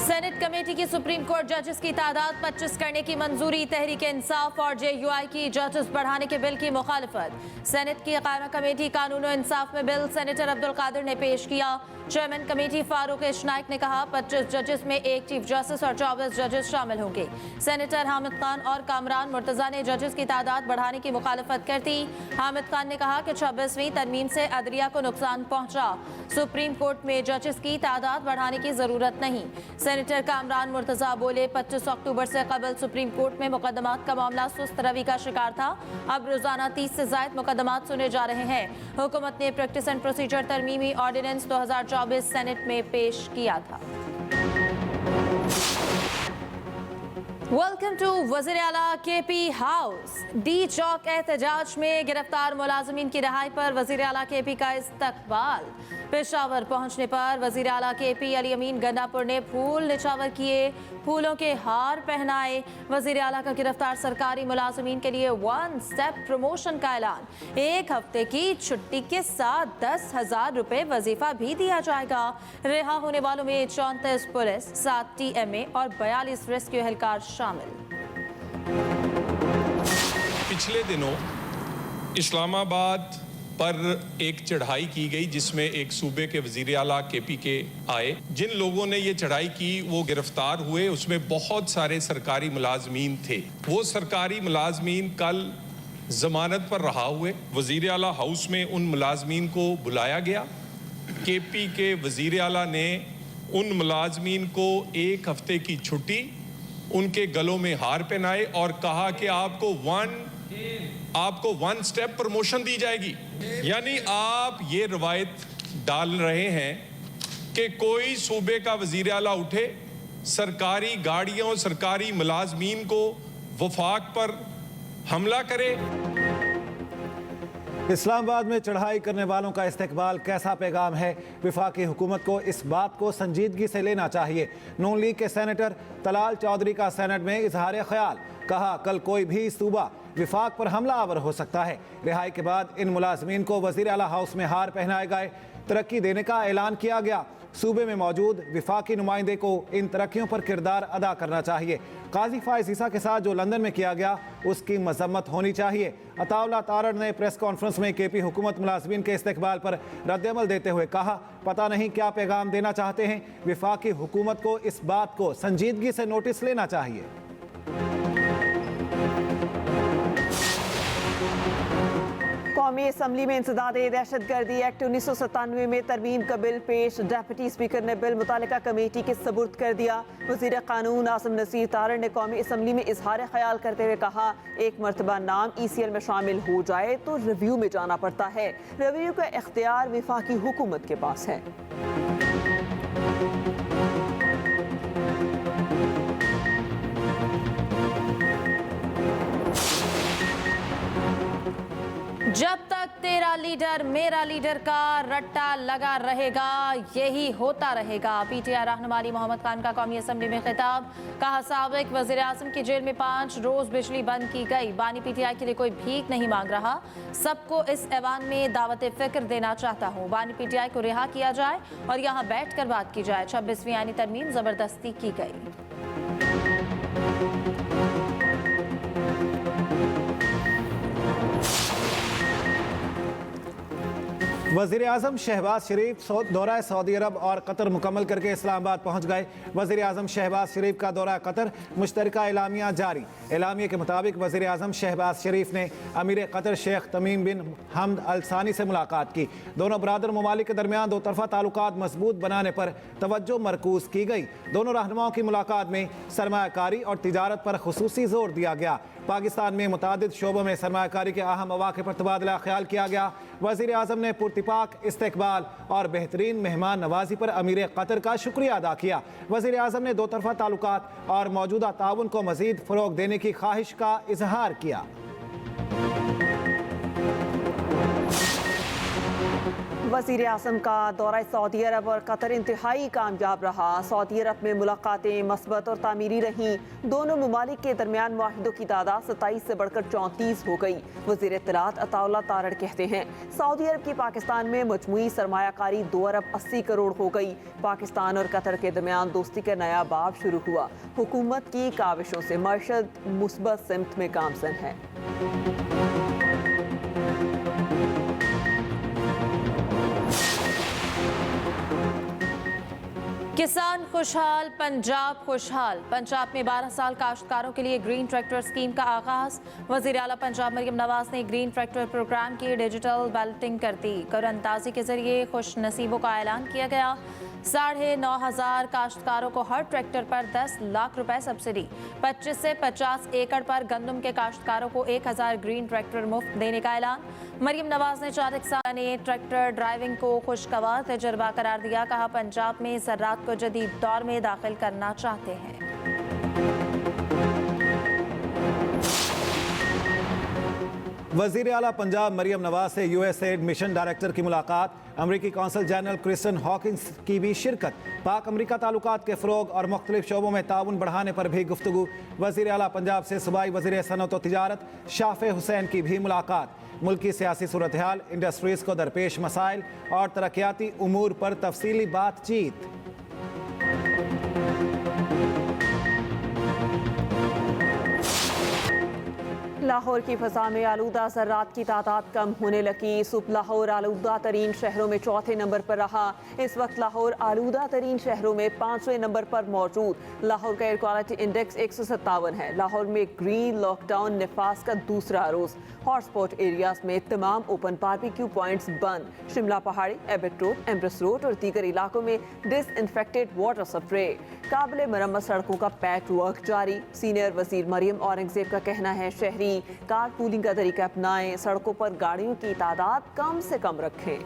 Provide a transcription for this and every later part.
Senate committee की supreme court जजेस की तादाद 25 करने की मंजूरी। तहरीक इंसाफ और जेयूआई की जजेस बढ़ाने के बिल की मुखालफत। सेनेट की कायमा कमेटी कानून और इंसाफ में बिल सेनेटर अब्दुल कादिर ने पेश किया। चेयरमैन कमेटी फारूक एश नाइक ने कहा 25 जजेस में एक चीफ जस्टिस और 24 जजेस शामिल होंगे। सेनेटर हामिद खान और कामरान मुर्तजा ने जजेस की तादाद बढ़ाने की मुखालफत करती। हामिद खान ने कहा कि 26वीं तरमीम से अदलिया को नुकसान पहुंचा। सुप्रीम कोर्ट में जजेस की तादाद बढ़ाने की जरूरत नहीं। सेनेटर कामरान मुर्तजा बोले 25 अक्टूबर से कबल सुप्रीम कोर्ट में मुकदमात का मामला सुस्त रवि का शिकार था। अब रोजाना 30 से ज्यादा मुकदमात सुने जा रहे हैं। हुकूमत ने प्रैक्टिस एंड प्रोसीजर तरमीमी ऑर्डिनेंस 2024 सेनेट में पेश किया था। वेलकम टू वज़ीर आला KP हाउस। डी चौक एहतजाज में गिरफ्तार मुलाजमीन की रिहाई पर वज़ीर आला KP का इस्तकबाल। पेशावर पहुंचने पर वज़ीर आला KP अली अमीन गंडापुर ने फूल निछावर किए, फूलों के हार पहनाए। वज़ीर आला का गिरफ्तार सरकारी मुलाजमीन के लिए 1 स्टेप प्रमोशन का ऐलान। 1 हफ्ते की छुट्टी के साथ 10,000 रुपए वजीफा भी दिया जाएगा। रिहा होने वालों में 34 पुलिस, 7 TMA और 42 रेस्क्यू एहलकार शामिल। पिछले दिनों इस्लामाबाद पर एक चढ़ाई की गई जिसमें एक सूबे के वजीर आला KP के आए। जिन लोगों ने ये चढ़ाई की वो गिरफ्तार हुए। उसमें बहुत सारे सरकारी मुलाजमीन थे। वो सरकारी मुलाजमीन कल जमानत पर रहा हुए। वजीर आला हाउस में उन मुलाजमीन को बुलाया गया। KP के वजीर आला ने उन मुलाजमीन को 1 हफ्ते की छुट्टी, उनके गलों में हार पहनाए और कहा कि आपको 1 स्टेप प्रमोशन दी जाएगी। यानी आप ये रवायत डाल रहे हैं कि कोई सूबे का वजीर आला उठे, सरकारी गाड़ियों, सरकारी मुलाजमीन को वफाक पर हमला करे। इस्लामाबाद में चढ़ाई करने वालों का इस्तकबाल कैसा पैगाम है? वफाकी हुकूमत को इस बात को संजीदगी से लेना चाहिए। नून लीग के सेनेटर तलाल चौधरी का सेनेट में इजहार ख्याल। कहा कल कोई भी सूबा विफाक पर हमला आवर हो सकता है। रिहाई के बाद इन मुलाजमीन को वजीर आला हाउस में हार पहनाए गए। तरक्की देने का ऐलान किया गया। सूबे में मौजूद विफाकी नुमाइंदे को इन तरक्कियों पर किरदार अदा करना चाहिए। काजी फाइज ईसा के साथ जो लंदन में किया गया उसकी मजम्मत होनी चाहिए। अताउल्ला तारड़ ने प्रेस कॉन्फ्रेंस में KP हुकूमत मुलाजमीन के इस्तकबाल पर रद्दअमल देते हुए कहा पता नहीं क्या पैगाम देना चाहते हैं। विफाकी हुकूमत को इस बात को संजीदगी से नोटिस लेना चाहिए। कौमी असम्बली में इंसदादे दहशतगर्दी एक्ट 1997 में तरमीम का बिल पेश। डेप्यूटी स्पीकर ने बिल मुतालिका कमेटी के सबुर्द कर दिया। वज़ीर कानून आसिम नसीर तारड़ ने कौमी असम्बली में इजहार ख्याल करते हुए कहा एक मरतबा नाम ECL में शामिल हो जाए तो रिव्यू में जाना पड़ता है। रिव्यू का इख्तियार वफाकी हुकूमत के पास है। जब तक तेरा लीडर मेरा लीडर का रट्टा लगा रहेगा यही होता रहेगा। PTI रहनुमा अली मोहम्मद खान का कौमी असम्बली में खिताब। कहा साबिक वज़ीर आज़म की जेल में 5 रोज बिजली बंद की गई। बानी PTI के लिए कोई भीख नहीं मांग रहा। सबको इस ऐवान में दावत फिक्र देना चाहता हूँ। बानी PTI को रिहा किया जाए और यहाँ बैठ कर बात की जाए। 26वीं आईनी तरमीम जबरदस्ती की गई। वज़ीर आज़म शहबाज शरीफ दौरा सऊदी अरब और कतर मुकम्मल करके इस्लामाबाद पहुँच गए। वज़ीर आज़म शहबाज शरीफ का दौरा कतर मुश्तरका एलामिया जारी। एलामिया के मुताबिक वज़ीर आज़म शहबाज शरीफ ने अमीर कतर शेख तमीम बिन हमद अल सानी से मुलाकात की। दोनों बरादर ममालिक के दरमियान दो तरफ़ा ताल्लुकात मजबूत बनाने पर तवज्जो मरकूज़ की गई। दोनों रहनुमाओं की मुलाकात में सरमायाकारी और तिजारत पर खुसूसी जोर दिया गया। पाकिस्तान में मुतादिद शोबों में सरमायाकारी के अहम मौक़े पर तबादला ख्याल किया गया। वज़ीर आज़म ने पुरतिपाक इस्तकबाल और बेहतरीन मेहमान नवाजी पर अमीर कतर का शुक्रिया अदा किया। वज़ीर आज़म ने दो तरफ़ा ताल्लुकात और मौजूदा ताउन को मज़ीद फ़रोग़ देने की ख्वाहिश का इजहार किया। वज़ीर आज़म का दौरा सऊदी अरब और कतर इंतहाई कामयाब रहा। सऊदी अरब में मुलाकातें मस्बत और तामीरी रहीं। दोनों ममालिक के दरमियान मुआहिदों की तादाद 27 से बढ़कर 34 हो गई। वज़ीर इत्तलात अताउल्ला तारड़ कहते हैं सऊदी अरब की पाकिस्तान में मजमूई सरमायाकारी 2 अरब 80 करोड़ हो गई। पाकिस्तान और कतर के दरमियान दोस्ती का नया बाब शुरू हुआ। हुकूमत की काविशों से मशहद मुस्बत सिमत में गामजन है। किसान खुशहाल, पंजाब खुशहाल। पंजाब में 12 साल काश्तकारों के लिए ग्रीन ट्रैक्टर स्कीम का आगाज। वज़ीर आला पंजाब मरियम नवाज ने ग्रीन ट्रैक्टर प्रोग्राम की डिजिटल बैलेटिंग कर दी। कुरानंदाजी के जरिए खुश नसीबों का ऐलान किया गया। 9,500 काश्तकारों को हर ट्रैक्टर पर 10 लाख रुपए सब्सिडी। 25 से 50 एकड़ पर गंदम के काश्तकारों को 1000 ग्रीन ट्रैक्टर मुफ्त देने का ऐलान। मरियम नवाज ने 4 किसान ने ट्रैक्टर ड्राइविंग को खुशगवार तजुर्बा करार दिया। कहा पंजाब में ज़राअत को जदीद दौर में दाखिल करना चाहते हैं। वज़ीर आला पंजाब मरियम नवाज से यूएसएड मिशन डायरेक्टर की मुलाकात। अमरीकी कौंसल जनरल क्रिस्टन हॉकिंस की भी शिरकत। पाक अमरीका ताल्लुकात के फ़रोग और मुख्तलिफ शोबों में ताउन बढ़ाने पर भी गुफ्तगू। वज़ीर आला पंजाब से सूबाई वज़ीर सनअत व तिजारत शाफ़े हुसैन की भी मुलाकात। मुल्की सियासी सूरत हाल, इंडस्ट्रीज़ को दरपेश मसाइल और तरक्याती उमूर पर तफसीली बातचीत। लाहौर की फ़ज़ा में आलूदा ज़र्रात की तादाद कम होने लगी। सुबह लाहौर आलूदा तरीन शहरों में 4थे नंबर पर रहा। इस वक्त लाहौर आलूदा तरीन शहरों में 5वें नंबर पर मौजूद। लाहौर का एयर क्वालिटी इंडेक्स 157 है। लाहौर में ग्रीन लॉकडाउन नफास का दूसरा रोज़। हॉटस्पॉट एरियाज में तमाम ओपन बारबेक्यू पॉइंट्स बंद। शिमला पहाड़ी, एबट रोड, एम्प्रेस रोड और दीगर इलाकों में डिसइंफेक्टेड वाटर स्प्रे। काबिल मरम्मत सड़कों का पैच वर्क जारी। सीनियर वजीर मरियम औरंगजेब का कहना है शहरी कार पूलिंग का तरीका अपनाएं। सड़कों पर गाड़ियों की तादाद कम से कम रखें।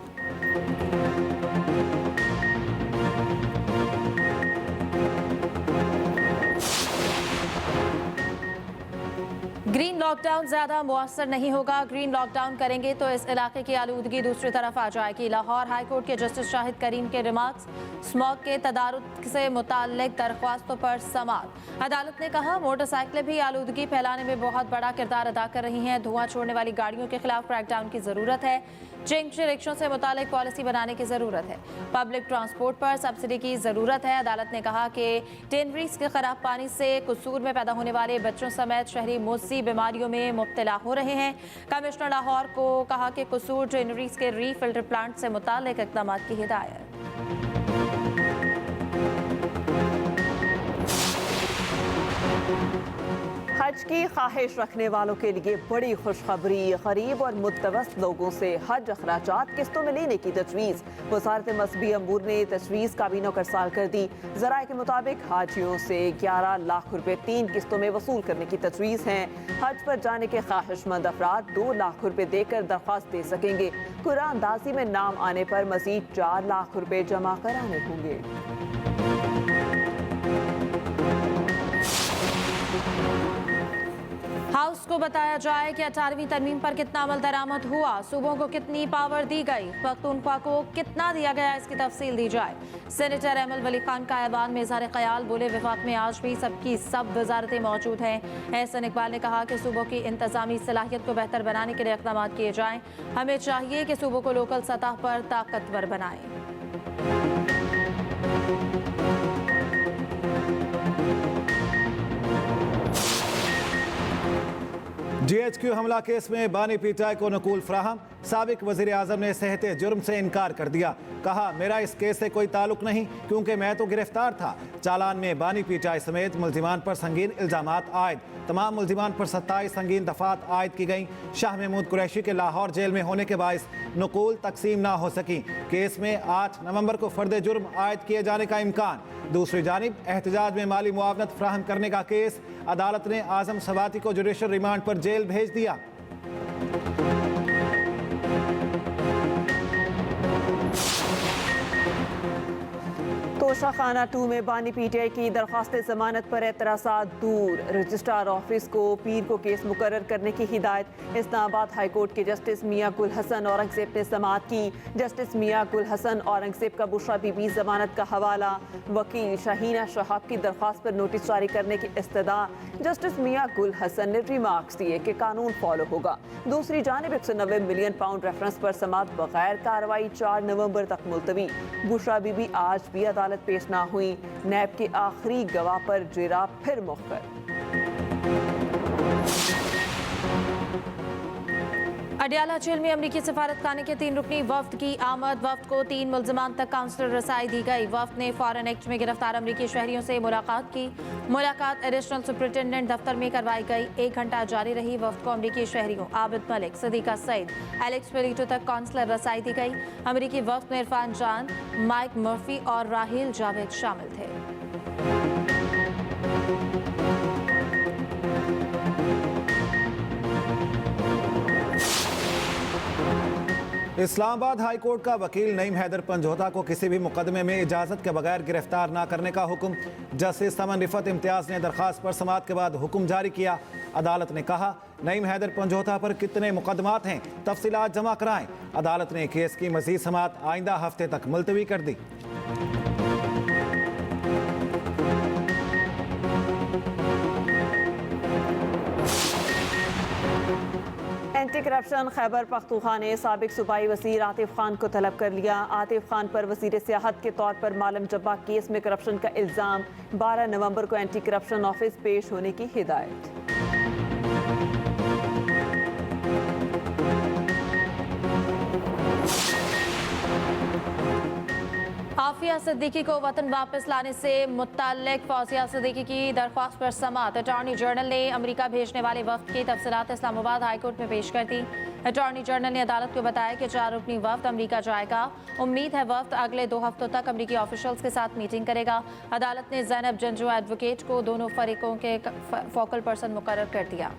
ग्रीन लॉकडाउन ज्यादा मुअस्सर नहीं होगा। ग्रीन लॉकडाउन करेंगे तो इस इलाके की आलूदगी दूसरी तरफ आ जाएगी। लाहौर हाई कोर्ट के जस्टिस शाहिद करीम के रिमार्क्स। स्मॉग के तदारुक से मुताल्लिक दरख्वास्तों पर समाअत। अदालत ने कहा मोटरसाइकिलें भी आलूदगी फैलाने में बहुत बड़ा किरदार अदा कर रही हैं। धुआं छोड़ने वाली गाड़ियों के खिलाफ क्रैकडाउन की जरूरत है। चिंग्स रिक्शों से मुतालिक पॉलिसी बनाने की जरूरत है। पब्लिक ट्रांसपोर्ट पर सब्सिडी की जरूरत है। अदालत ने कहा कि टेनरीज के खराब पानी से कसूर में पैदा होने वाले बच्चों समेत शहरी मुज़्ज़ी बीमारियों में मुब्तला हो रहे हैं। कमिश्नर लाहौर को कहा कि कसूर टेनरीज के रीफिल्टर प्लांट से मुतालिक इक़दाम की हिदायत। हज की ख्वाहिश रखने वालों के लिए बड़ी खुशखबरी। गरीब और मुतवस्त लोगों से हज अखराजात किस्तों में लेने की तजवीज़। वज़ारत मज़हबी अमूर ने तजवीज़ काबीना को इरसाल कर दी। ज़राए के मुताबिक हाजियों से 11 लाख रुपए 3 किस्तों में वसूल करने की तजवीज़ है। हज पर जाने के ख्वाहिशमंद अफराद 2 लाख रुपए देकर दरख्वास्त दे सकेंगे। कुरानंदाजी में नाम आने पर मज़ीद 4 लाख रुपए जमा कराने होंगे। हाउस को बताया जाए कि 18वीं तरमीम पर कितना अमल दरामद हुआ। सूबों को कितनी पावर दी गई, पख्तूनख्वा को कितना दिया गया, इसकी तफसील दी जाए। सेनेटर एमएल वली खान का ऐवान में इज़हार ख्याल। बोले वफाक में आज भी सबकी सब वजारतें मौजूद हैं। एहसन इकबाल ने कहा कि सूबों की इंतजामी सलाहियत को बेहतर बनाने के लिए इक़दाम किए जाएँ। हमें चाहिए कि सूबों को लोकल सतह पर ताकतवर बनाएं। GHQ हमला केस में बानी पीटाई को नकूल फ्राहम। साबिक वज़ीर आज़म ने सहते जुर्म से इनकार कर दिया। कहा मेरा इस केस से कोई ताल्लुक नहीं क्योंकि मैं तो गिरफ्तार था। चालान में बानी पीटाई समेत मुल्जिमान पर संगीन इल्ज़ामात आयद। तमाम मुल्जिमान पर 27 संगीन दफात आयद की गई। शाह महमूद कुरैशी के लाहौर जेल में होने के बायस नकूल तकसीम ना हो सकी। केस में 8 नवंबर को फर्द जुर्म आयद किए जाने का इम्कान। दूसरी जानिब एहतजाज में माली मुआवनत फ्राहम करने का केस। अदालत ने आजम सवाती को जुडिशल रिमांड पर जेल भेज दिया। तोशाखाना 2 में बानी पीटीआई की दरख्वास्त जमानत पर एतराज़ात दूर। रजिस्ट्रार ऑफिस को पीर को केस मुकर्रर करने की हिदायत। इस्लामाबाद हाई कोर्ट के जस्टिस मियां गुल हसन औरंगजेब ने समाअत की। जस्टिस मियां गुल हसन औरंगजेब का बुशरा बीबी जमानत का हवाला। वकील शाहीना शहाब की दरख्वास्त पर नोटिस जारी करने की इस्तदा। जस्टिस मियां गुल हसन ने रिमार्क्स दिए कि कानून फॉलो होगा। दूसरी जानिब 190 मिलियन पाउंड रेफरेंस पर समाअत बगैर कार्रवाई 4 नवंबर तक मुलतवी। बुशरा बीबी आज भी अदालत पेश ना हुई। नैब के आखिरी गवाह पर जिरा फिर मुख्तर। अडियाला जेल में अमरीकी सफारत खाने के 3 रुकनी वफ्द की आमद। वफ्द को 3 मुल्ज़िमान तक काउंसलर रसाई दी गई। वफ्द ने फॉरेन एक्ट में गिरफ्तार अमरीकी शहरियों से मुलाकात की। मुलाकात एडिशनल सुपरिटेंडेंट दफ्तर में करवाई गई। 1 घंटा जारी रही। वफ्द को अमरीकी शहरियों आबिद मलिक, सदीका सईद, एलेक्स पेलिटो तक काउंसलर रसाई दी गई। अमरीकी वफ्द में इरफान जान, माइक मर्फी और राहिल जावेद शामिल थे। इस्लामाबाद हाई कोर्ट का वकील नईम हैदर पंजोता को किसी भी मुकदमे में इजाज़त के बगैर गिरफ्तार न करने का हुक्म। जस्टिस समन रिफत इम्तियाज़ ने दरख्वास्त पर समाअत के बाद हुक्म जारी किया। अदालत ने कहा, नईम हैदर पंजोता पर कितने मुकदमात हैं, तफसीलात जमा कराएं। अदालत ने केस की मज़ीद समाअत आइंदा हफ्ते तक मुलतवी कर दी। एंटी करप्शन खैबर पख्तूनख्वा ने साबिक सूबाई वज़ीर आतिफ खान को तलब कर लिया। आतिफ खान पर वज़ीर सियाहत के तौर पर मालम जब्बा केस में करप्शन का इल्ज़ाम। 12 नवंबर को एंटी करप्शन ऑफिस पेश होने की हिदायत। आफिया सिद्दीकी को वतन वापस लाने से मुत्तल्लिक फौजिया सिद्दीकी की दरख्वास्त पर समाअत। अटॉर्नी जनरल ने अमेरिका भेजने वाले वफ्द की तफसीलात इस्लामाबाद हाई कोर्ट में पेश कर दी। अटॉर्नी जनरल ने अदालत को बताया कि 4 रुकनी वफ्द अमेरिका जाएगा। उम्मीद है वफ्द अगले 2 हफ्तों तक अमेरिकी ऑफिशियल्स के साथ मीटिंग करेगा। अदालत ने ज़ैनब जंजू एडवोकेट को दोनों फरीकों के फोकल पर्सन मुकर्रर कर दिया।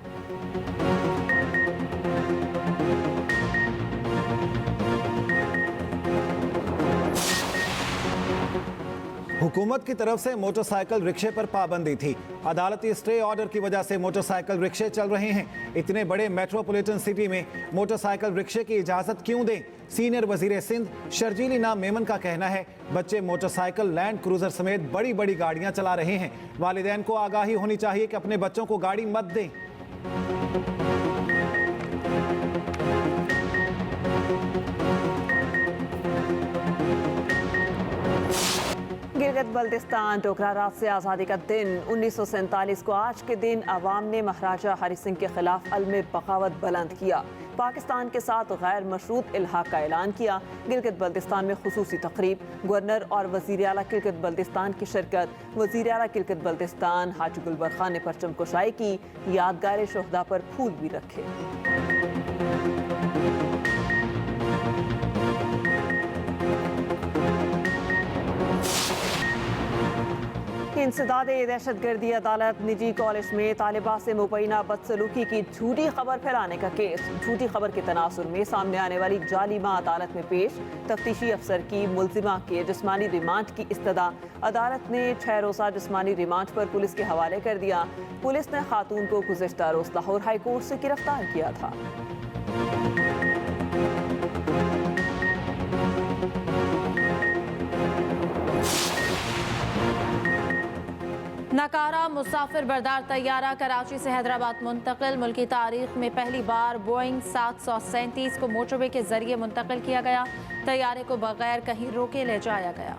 हुकूमत की तरफ से मोटरसाइकिल रिक्शे पर पाबंदी थी। अदालती स्टे ऑर्डर की वजह से मोटरसाइकिल रिक्शे चल रहे हैं। इतने बड़े मेट्रोपॉलिटन सिटी में मोटरसाइकिल रिक्शे की इजाज़त क्यों दें? सीनियर वजीर सिंध शर्जीली नाम मेमन का कहना है, बच्चे मोटरसाइकिल, लैंड क्रूजर समेत बड़ी बड़ी गाड़ियां चला रहे हैं। वालिदैन को आगाही होनी चाहिए कि अपने बच्चों को गाड़ी मत दें। गिलगित बल्तिस्तान टोकरा रात से आज़ादी का दिन 1947 को आज के दिन अवाम ने महाराजा हरि सिंह के खिलाफ अलम बगावत बुलंद किया। पाकिस्तान के साथ गैर मशरूत इल्हाक का ऐलान किया। गिलगित बल्तिस्तान में खुसूसी तकरीब, गवर्नर और वज़ीर आला गिलगित बल्तिस्तान की शिरकत। वज़ीर आला गिलगित बल्तिस्तान हाजी गुलबर खान ने परचम कुशाई की। यादगार शोहदा पर फूल भी रखे। इंसदाद दहशतगर्दी अदालत निजी कॉलेज में तालिबा से मुबैना बदसलूकी की झूठी खबर फैलाने का केस। झूठी खबर के तनासुर में सामने आने वाली जाली मां अदालत में पेश। तफ्तीशी अफसर की मुल्जिमा के जिस्मानी रिमांड की इस्तदा। अदालत ने 6 रोज़ा जिस्मानी रिमांड पर पुलिस के हवाले कर दिया। पुलिस ने खातून को गुज़िश्ता रोज़ लाहौर हाई कोर्ट से गिरफ्तार किया था। नकारा मुसाफिर बरदार तैयारा कराची से हैदराबाद मुंतकिल। मुल्की तारीख में पहली बार बोइंग 737 को मोटरवे के जरिए मुंतकिल किया गया। तैयारे को बगैर कहीं रोके ले जाया गया।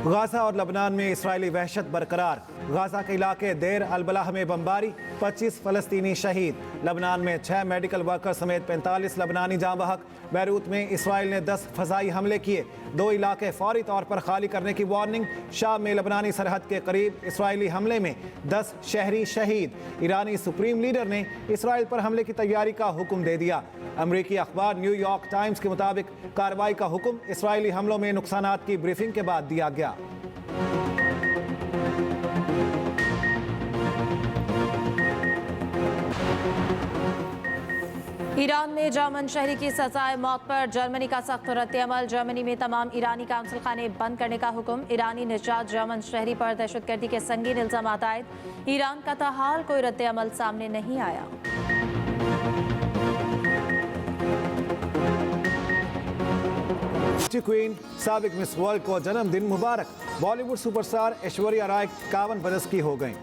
गाजा और लबनान में इसराइली वहशत बरकरार। गाजा के इलाके देर अलबलाह में बमबारी, 25 फलस्तीनी शहीद। लबनान में 6 मेडिकल वर्कर समेत 45 लबनानी जाँ बहक। बैरूत में इसराइल ने 10 फजाई हमले किए। 2 इलाके फौरी तौर पर खाली करने की वार्निंग। शाम में लबनानी सरहद के करीब इसराइली हमले में 10 शहरी शहीद। ईरानी सुप्रीम लीडर ने इसराइल पर हमले की तैयारी का हुक्म दे दिया। अमरीकी अखबार न्यूयॉर्क टाइम्स के मुताबिक कार्रवाई का हुक्म इसराइली हमलों में नुकसानात की ब्रीफिंग के बाद दिया गया। ईरान में जर्मन शहरी की सजाए मौत पर जर्मनी का सख्त रद्द-ए-अमल। जर्मनी में तमाम ईरानी काउंसिल खाने बंद करने का हुक्म। ईरानी निजात जर्मन शहरी पर दहशतगर्दी के संगीन इल्जाम आयद। ईरान का ताहाल कोई रद्द-ए-अमल सामने नहीं आया। क्वीन साबिक मिस वर्ल्ड को जन्मदिन मुबारक। बॉलीवुड सुपरस्टार ऐश्वर्या राय 51 बरस की हो गईं।